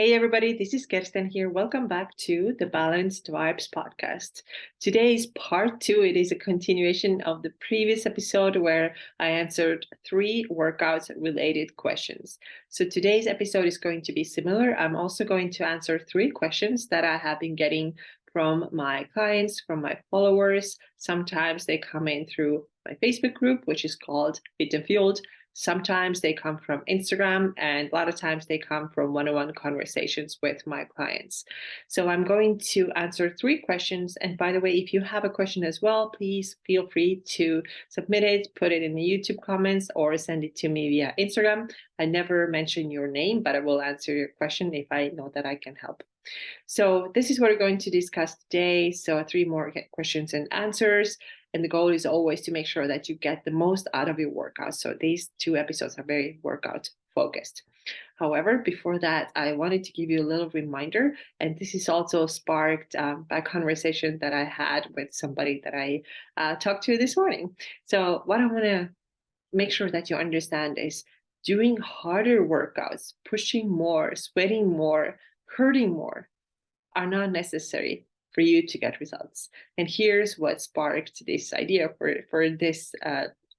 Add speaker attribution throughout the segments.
Speaker 1: Hey everybody, this is Kirsten here. Welcome back to the Balanced Vibes podcast. Today is part two. It is a continuation of the previous episode where I answered 3 workouts related questions. So today's episode is going to be similar. I'm also going to answer 3 questions that I have been getting from my clients, from my followers. Sometimes they come in through my Facebook group, which is called Fit and Fueled. Sometimes they come from Instagram, and a lot of times they come from one-on-one conversations with my clients. So I'm going to answer 3 questions. And by the way, if you have a question as well, please feel free to submit it, put it in the YouTube comments, or send it to me via Instagram. I never mention your name, but I will answer your question if I know that I can help. So this is what we're going to discuss today. So 3 more questions and answers. And the goal is always to make sure that you get the most out of your workout. So these 2 episodes are very workout focused. However, before that, I wanted to give you a little reminder, and this is also sparked by a conversation that I had with somebody that I talked to this morning. So what I want to make sure that you understand is doing harder workouts, pushing more, sweating more, hurting more are not necessary for you to get results. And here's what sparked this idea for this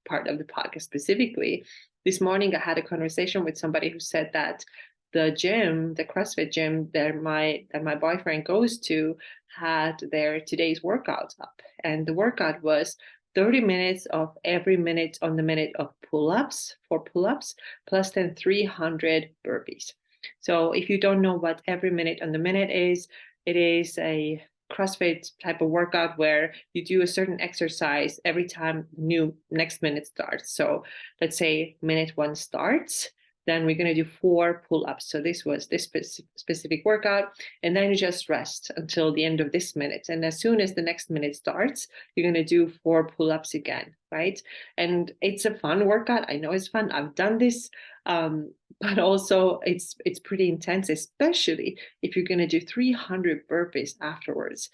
Speaker 1: part of the podcast specifically. This morning, I had a conversation with somebody who said that the gym, the CrossFit gym that my boyfriend goes to, had their today's workout up. And the workout was 30 minutes of every minute on the minute of pull-ups, 4 pull-ups, plus then 300 burpees. So if you don't know what every minute on the minute is, it is a CrossFit type of workout where you do a certain exercise every time new next minute starts. So let's say minute 1 starts, then we're going to do 4 pull-ups. So this was this specific workout, and then you just rest until the end of this minute. And as soon as the next minute starts, you're going to do 4 pull-ups again, right? And it's a fun workout. I know it's fun. I've done this, but also it's pretty intense, especially if you're going to do 300 burpees afterwards.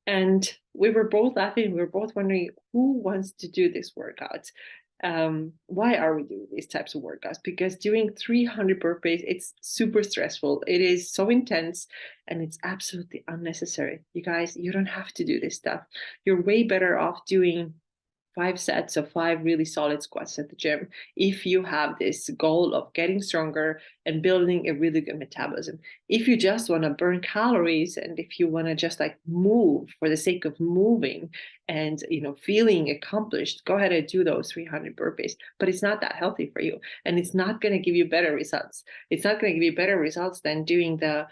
Speaker 1: And we were both laughing. We were both wondering, who wants to do this workout? Why are we doing these types of workouts? Because doing 300 burpees, it's super stressful. It is so intense and it's absolutely unnecessary. You guys, you don't have to do this stuff. You're way better off doing 5 sets of 5 really solid squats at the gym if you have this goal of getting stronger and building a really good metabolism. If you just want to burn calories and if you want to just like move for the sake of moving and feeling accomplished, go ahead and do those 300 burpees. But it's not that healthy for you, and it's not going to give you better results. It's not going to give you better results than doing the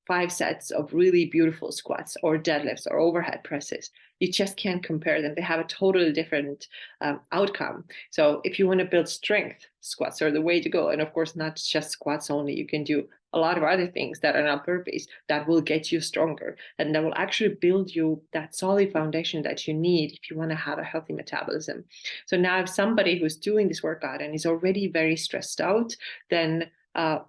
Speaker 1: 5 sets of really beautiful squats or deadlifts or overhead presses. You just can't compare them. They have a totally different outcome. So if you want to build strength, squats are the way to go. And of course, not just squats only. You can do a lot of other things that are not burpees that will get you stronger and that will actually build you that solid foundation that you need if you want to have a healthy metabolism. So now if somebody who's doing this workout and is already very stressed out, then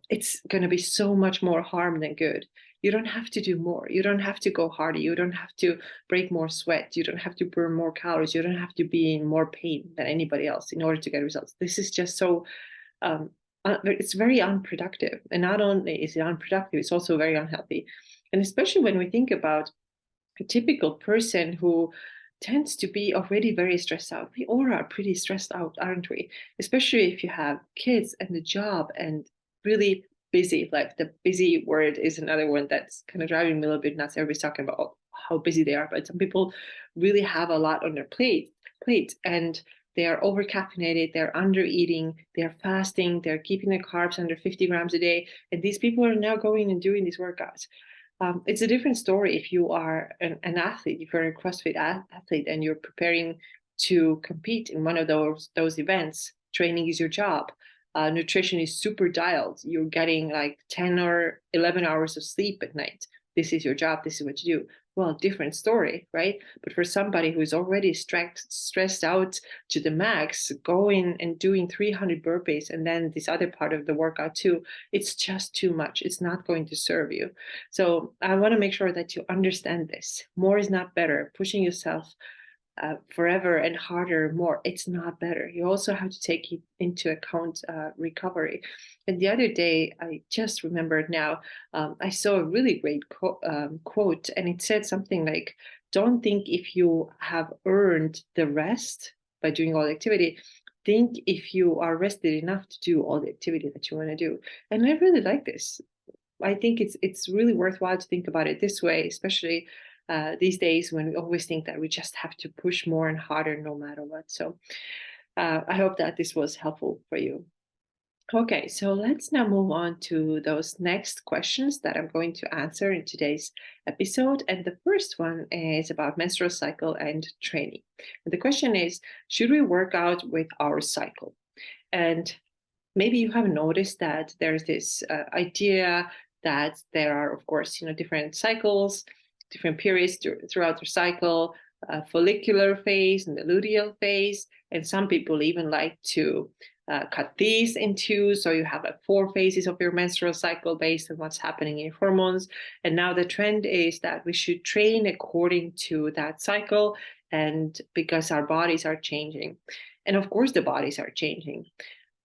Speaker 1: it's going to be so much more harm than good. You don't have to do more. You don't have to go harder. You don't have to break more sweat. You don't have to burn more calories. You don't have to be in more pain than anybody else in order to get results. This is just so, it's very unproductive. And not only is it unproductive, it's also very unhealthy. And especially when we think about a typical person who tends to be already very stressed out. We all are pretty stressed out, aren't we? Especially if you have kids and the job and really busy. Like the busy word is another one that's kind of driving me a little bit nuts. Everybody's talking about how busy they are, but some people really have a lot on their plate, and they are over caffeinated, they're under eating, they're fasting, they're keeping their carbs under 50 grams a day. And these people are now going and doing these workouts. It's a different story if you are an athlete, if you're a CrossFit athlete and you're preparing to compete in one of those events. Training is your job. Nutrition is super dialed. You're getting like 10 or 11 hours of sleep at night. This is your job. This is what you do. Well, different story, right? But for somebody who is already stressed out to the max, going and doing 300 burpees and then this other part of the workout too, it's just too much. It's not going to serve you. So I want to make sure that you understand this. More is not better. Pushing yourself forever and harder more. It's not better. You also have to take into account recovery. And the other day, I just remembered now, I saw a really great quote, and it said something like, don't think if you have earned the rest by doing all the activity. Think if you are rested enough to do all the activity that you want to do. And I really like this. I think it's really worthwhile to think about it this way, especially these days when we always think that we just have to push more and harder no matter what. So I hope that this was helpful for you. Okay, so let's now move on to those next questions that I'm going to answer in today's episode. And the first one is about menstrual cycle and training. And the question is, should we work out with our cycle? And maybe you have noticed that there's this idea that there are, of course, different cycles, different periods throughout the cycle, follicular phase and the luteal phase. And some people even like to cut these in two. So you have like 4 phases of your menstrual cycle based on what's happening in hormones. And now the trend is that we should train according to that cycle, and because our bodies are changing. And of course, the bodies are changing.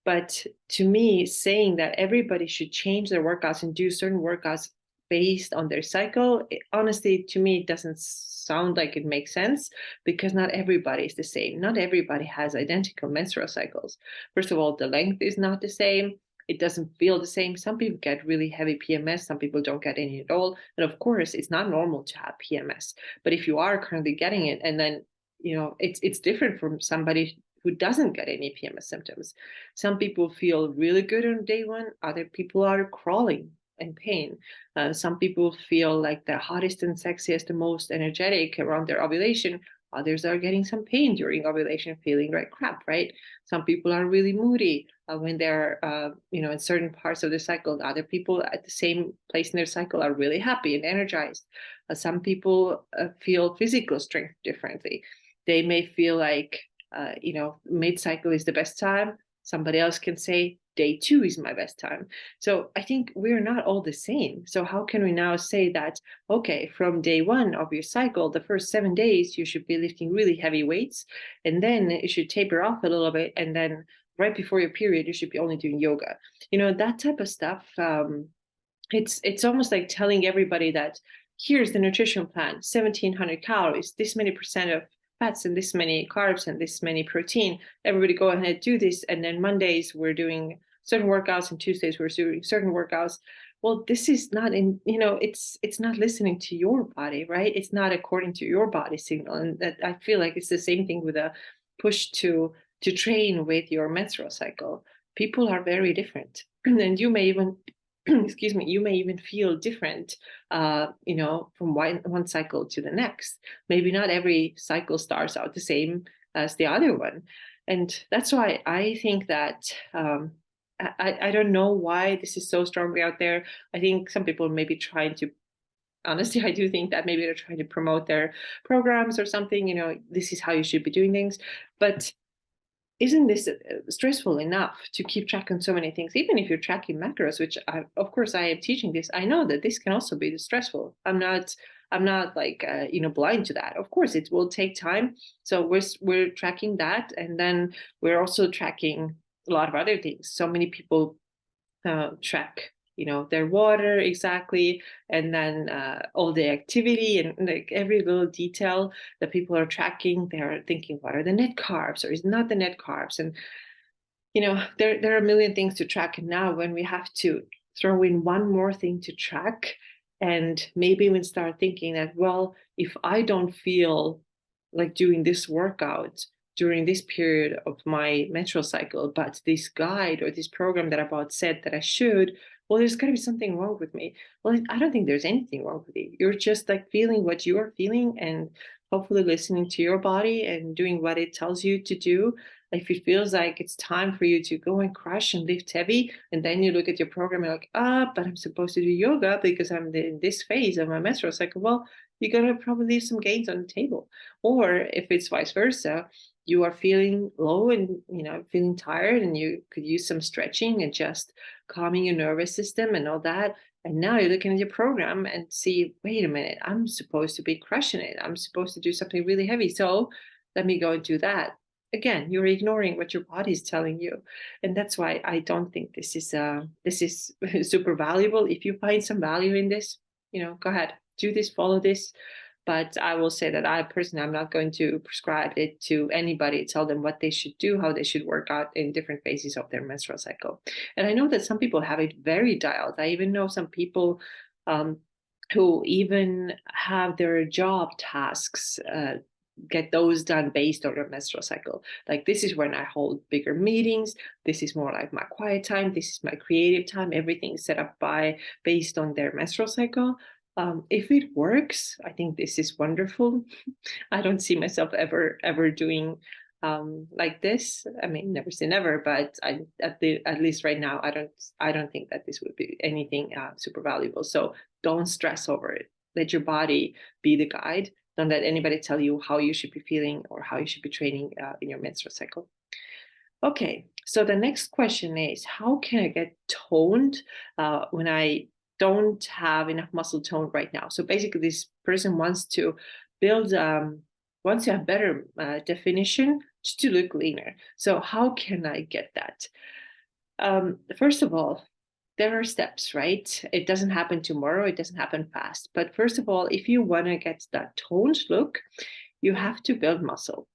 Speaker 1: But to me, saying that everybody should change their workouts and do certain workouts based on their cycle, honestly, to me, it doesn't sound like it makes sense, because not everybody is the same. Not everybody has identical menstrual cycles. First of all, the length is not the same. It doesn't feel the same. Some people get really heavy PMS. Some people don't get any at all. And of course, it's not normal to have PMS. But if you are currently getting it, and then it's different from somebody who doesn't get any PMS symptoms. Some people feel really good on day one. Other people are crawling in pain. Some people feel like the hottest and sexiest, the most energetic around their ovulation. Others are getting some pain during ovulation, feeling like crap, right? Some people are really moody when they're, in certain parts of the cycle. Other people at the same place in their cycle are really happy and energized. Some people feel physical strength differently. They may feel like, mid-cycle is the best time. Somebody else can say day 2 is my best time. So I think we're not all the same. So how can we now say that, okay, from day 1 of your cycle, the first 7 days, you should be lifting really heavy weights, and then it should taper off a little bit, and then right before your period, you should be only doing yoga. That type of stuff. It's almost like telling everybody that here's the nutrition plan: 1,700 calories, this many percent of fats and this many carbs and this many protein. Everybody go ahead, do this. And then Mondays we're doing certain workouts, and Tuesdays we're doing certain workouts. Well, this is not it's not listening to your body, right? It's not according to your body signal. And that, I feel like it's the same thing with a push to train with your menstrual cycle. People are very different. And you may even excuse me, you may even feel different, from one cycle to the next. Maybe not every cycle starts out the same as the other one. And that's why I think that I don't know why this is so strongly out there. I think some people may be trying to, honestly, I do think that maybe they're trying to promote their programs or something, this is how you should be doing things. But isn't this stressful enough to keep track on so many things? Even if you're tracking macros, which of course I am teaching this, I know that this can also be stressful. I'm not like blind to that. Of course, it will take time. So we're tracking that, and then we're also tracking a lot of other things. So many people track their water exactly, and then all the activity and like every little detail that people are tracking. They're thinking, what are the net carbs, or is not the net carbs? And there are a million things to track. And now when we have to throw in one more thing to track, and maybe even start thinking that, well, if I don't feel like doing this workout during this period of my menstrual cycle, but this guide or this program that I bought said that I should, well, there's got to be something wrong with me. Well, I don't think there's anything wrong with you. You're just like feeling what you're feeling, and hopefully listening to your body and doing what it tells you to do. If it feels like it's time for you to go and crush and lift heavy, and then you look at your program and you're like, but I'm supposed to do yoga because I'm in this phase of my menstrual cycle. Well, you're going to probably leave some gains on the table. Or if it's vice versa, you are feeling low and feeling tired, and you could use some stretching and just calming your nervous system and all that. And now you're looking at your program and see, wait a minute, I'm supposed to be crushing it. I'm supposed to do something really heavy. So let me go and do that. Again, you're ignoring what your body is telling you, and that's why I don't think this is super valuable. If you find some value in this, go ahead, do this, follow this. But I will say that I personally, I'm not going to prescribe it to anybody, tell them what they should do, how they should work out in different phases of their menstrual cycle. And I know that some people have it very dialed. I even know some people um, who even have their job tasks get those done based on their menstrual cycle. Like, this is when I hold bigger meetings. This is more like my quiet time. This is my creative time. Everything's set up based on their menstrual cycle. If it works, I think this is wonderful. I don't see myself ever doing like this. I mean, never say never, but at least right now, I don't think that this would be anything super valuable. So don't stress over it. Let your body be the guide. Don't let anybody tell you how you should be feeling or how you should be training in your menstrual cycle. Okay, so the next question is, how can I get toned when I don't have enough muscle tone right now? So basically, this person wants to build, wants to have better definition just to look leaner. So how can I get that? First of all, there are steps, right? It doesn't happen tomorrow. It doesn't happen fast. But first of all, if you want to get that toned look, you have to build muscle,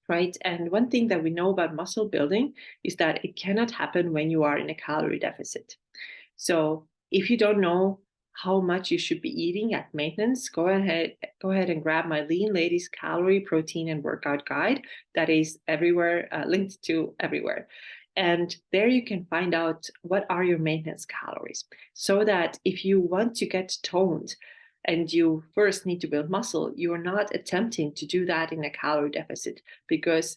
Speaker 1: right? And one thing that we know about muscle building is that it cannot happen when you are in a calorie deficit. So if you don't know how much you should be eating at maintenance, go ahead and grab my Lean Ladies Calorie, Protein, and Workout Guide. That is everywhere, linked to everywhere. And there you can find out what are your maintenance calories, so that if you want to get toned and you first need to build muscle, you are not attempting to do that in a calorie deficit, because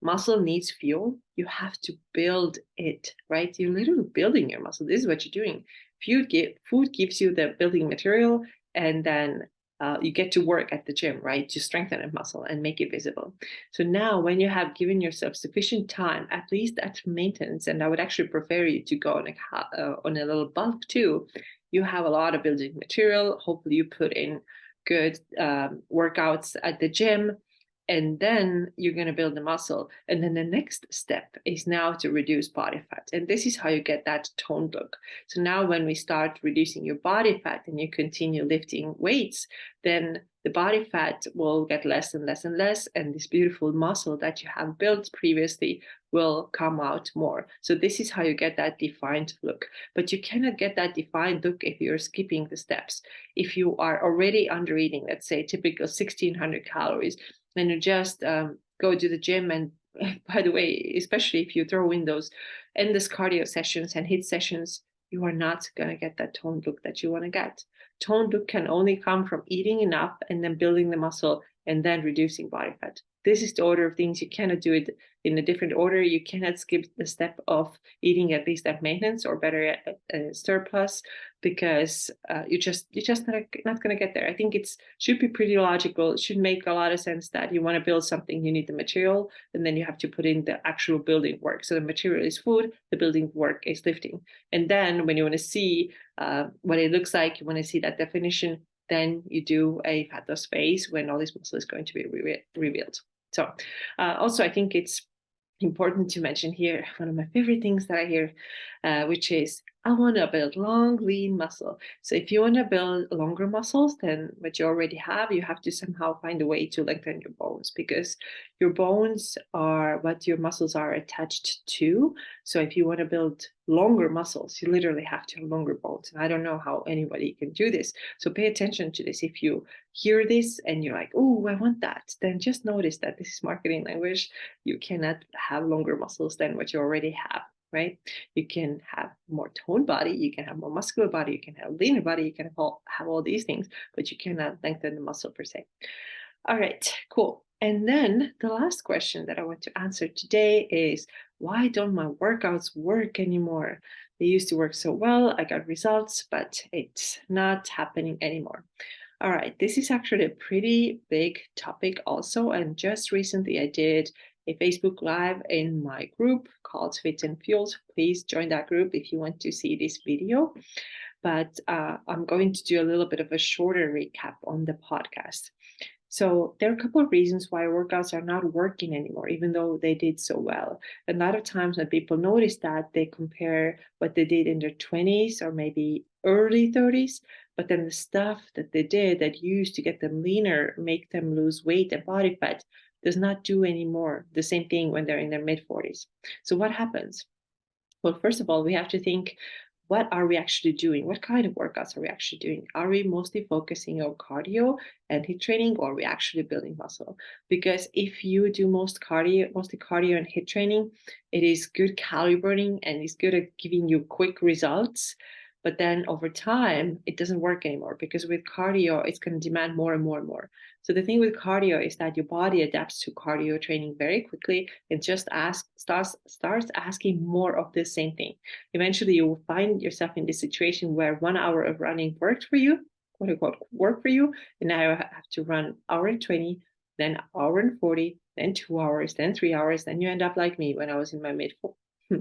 Speaker 1: muscle needs fuel. You have to build it, right? You're literally building your muscle. This is what you're doing. Food gives you the building material, and then you get to work at the gym, right, to strengthen a muscle and make it visible. So now, when you have given yourself sufficient time, at least at maintenance, and I would actually prefer you to go on a little bulk too, you have a lot of building material. Hopefully, you put in good workouts at the gym, and then you're going to build the muscle. And then the next step is now to reduce body fat. And this is how you get that toned look. So now when we start reducing your body fat and you continue lifting weights, then the body fat will get less and less and less. And this beautiful muscle that you have built previously will come out more. So this is how you get that defined look. But you cannot get that defined look if you're skipping the steps. If you are already under eating, let's say typical 1600 calories, then you just go to the gym. And by the way, especially if you throw in those endless cardio sessions and HIIT sessions, you are not going to get that toned look that you want to get. Toned look can only come from eating enough and then building the muscle and then reducing body fat. This is the order of things. You cannot do it in a different order. You cannot skip the step of eating at least at maintenance, or better at surplus, because you're just not going to get there. I think it should be pretty logical. It should make a lot of sense that you want to build something, you need the material, and then you have to put in the actual building work. So the material is food, the building work is lifting. And then when you want to see what it looks like, you want to see that definition, then you do a fat loss phase when all this muscle is going to be revealed. So also, I think it's important to mention here one of my favorite things that I hear, which is, I want to build long, lean muscle. So if you want to build longer muscles than what you already have, you have to somehow find a way to lengthen your bones, because your bones are what your muscles are attached to. So if you want to build longer muscles, you literally have to have longer bones. And I don't know how anybody can do this. So pay attention to this. If you hear this and you're like, oh, I want that, then just notice that this is marketing language. You cannot have longer muscles than what you already have, right? You can have more toned body, you can have more muscular body, you can have leaner body, you can have all these things, but you cannot lengthen the muscle per se. All right, cool. And then the last question that I want to answer today is, why don't my workouts work anymore? They used to work so well, I got results, but it's not happening anymore. All right, this is actually a pretty big topic also. And just recently I did a Facebook Live in my group called Fit and Fueled. Please join that group if you want to see this video. But I'm going to do a little bit of a shorter recap on the podcast. So there are a couple of reasons why workouts are not working anymore, even though they did so well. A lot of times when people notice that, they compare what they did in their 20s or maybe early 30s, but then the stuff that they did that used to get them leaner, make them lose weight and body fat, does not do anymore the same thing when they're in their mid 40s. So what happens? Well, first of all, we have to think, what are we actually doing? What kind of workouts are we actually doing? Are we mostly focusing on cardio and HIIT training, or are we actually building muscle? Because if you do mostly cardio and HIIT training, it is good calorie burning and it's good at giving you quick results. But then over time, it doesn't work anymore, because with cardio, it's going to demand more and more and more. So the thing with cardio is that your body adapts to cardio training very quickly and just starts asking more of the same thing. Eventually, you will find yourself in this situation where 1 hour of running worked for you, quote unquote, work for you, and now you have to run hour and 20, then hour and 40, then 2 hours, then 3 hours. Then you end up like me when I was in my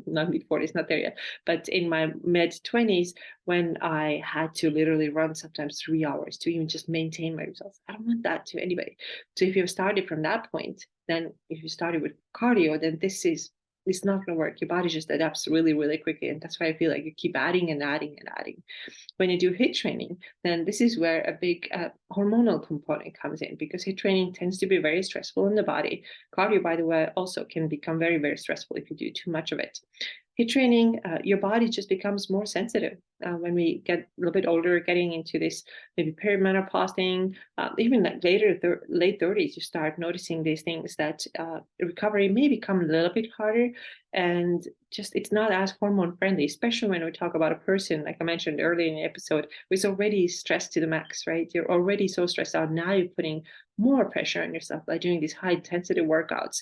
Speaker 1: not mid 40s, not there yet, but in my mid 20s, when I had to literally run sometimes 3 hours to even just maintain my results. I don't want that to anybody. So if you've started from that point, then if you started with cardio, then it's not going to work. Your body just adapts really, really quickly. And that's why I feel like you keep adding and adding and adding. When you do HIIT training, then this is where a big hormonal component comes in, because HIIT training tends to be very stressful in the body. Cardio, by the way, also can become very, very stressful if you do too much of it. HIIT training, your body just becomes more sensitive when we get a little bit older, getting into this maybe perimenopause thing, even like late 30s, you start noticing these things that recovery may become a little bit harder, and just it's not as hormone friendly, especially when we talk about a person, like I mentioned earlier in the episode, who's already stressed to the max, right? You're already so stressed out. Now you're putting more pressure on yourself by doing these high intensity workouts.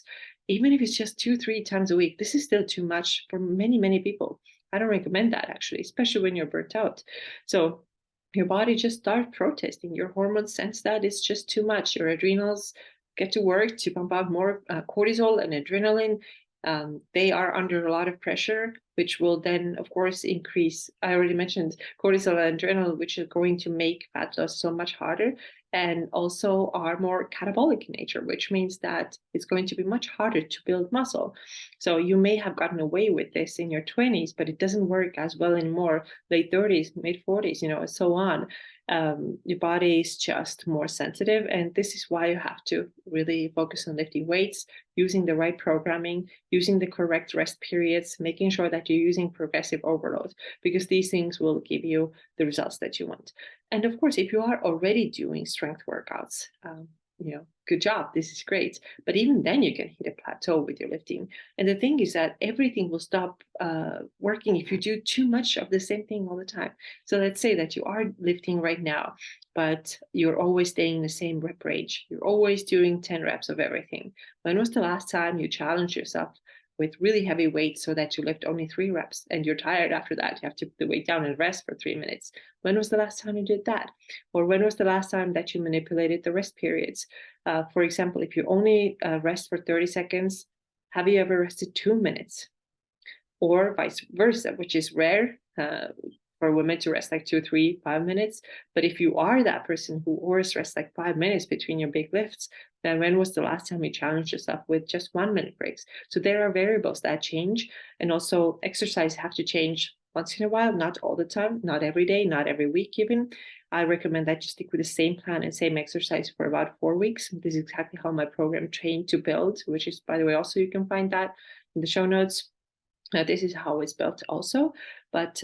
Speaker 1: Even if it's just 2, 3 times a week, this is still too much for many, many people. I don't recommend that, actually, especially when you're burnt out. So your body just starts protesting. Your hormones sense that it's just too much. Your adrenals get to work to pump out more cortisol and adrenaline. They are under a lot of pressure, which will then, of course, increase. I already mentioned cortisol and adrenaline, which is going to make fat loss so much harder, and also are more catabolic in nature, which means that it's going to be much harder to build muscle. So you may have gotten away with this in your 20s, but it doesn't work as well anymore. Late 30s, mid 40s, and so on. Your body is just more sensitive, and this is why you have to really focus on lifting weights, using the right programming, using the correct rest periods, making sure that you're using progressive overload, because these things will give you the results that you want. And of course, if you are already doing strength workouts, good job, this is great. But even then, you can hit a plateau with your lifting. And the thing is that everything will stop working if you do too much of the same thing all the time. So let's say that you are lifting right now, but you're always staying in the same rep range. You're always doing 10 reps of everything. When was the last time you challenged yourself with really heavy weights so that you lift only 3 reps and you're tired after that? You have to put the weight down and rest for 3 minutes. When was the last time you did that? Or when was the last time that you manipulated the rest periods? For example, if you only rest for 30 seconds, have you ever rested 2 minutes? Or vice versa, which is rare for women to rest like 2, 3, 5 minutes. But if you are that person who always rests like 5 minutes between your big lifts, then when was the last time you challenged yourself with just 1 minute breaks? So there are variables that change, and also exercise have to change once in a while, not all the time, not every day, not every week even. I recommend that you stick with the same plan and same exercise for about 4 weeks. This is exactly how my program Train to Build, which is, by the way, also you can find that in the show notes. This is how it's built also, but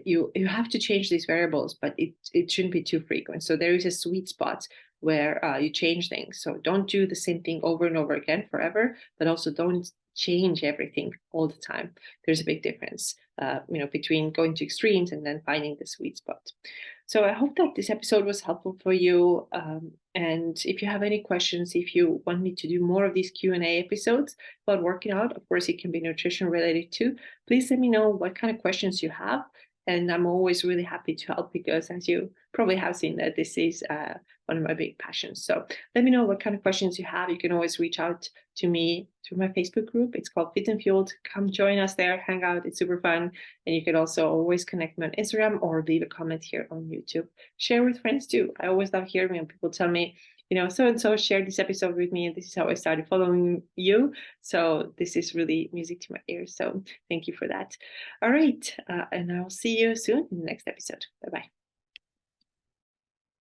Speaker 1: you have to change these variables, but it shouldn't be too frequent. So there is a sweet spot where you change things. So don't do the same thing over and over again forever, but also don't change everything all the time. There's a big difference, between going to extremes and then finding the sweet spot. So I hope that this episode was helpful for you. And if you have any questions, if you want me to do more of these Q&A episodes about working out, of course, it can be nutrition related too. Please let me know what kind of questions you have. And I'm always really happy to help, because as you probably have seen, that this is one of my big passions. So let me know what kind of questions you have. You can always reach out to me through my Facebook group. It's called Fit and Fueled. Come join us there, hang out. It's super fun. And you can also always connect me on Instagram or leave a comment here on YouTube. Share with friends too. I always love hearing when people tell me, so and so shared this episode with me, and this is how I started following you. So this is really music to my ears. So thank you for that. All right. And I'll see you soon in the next episode. Bye bye.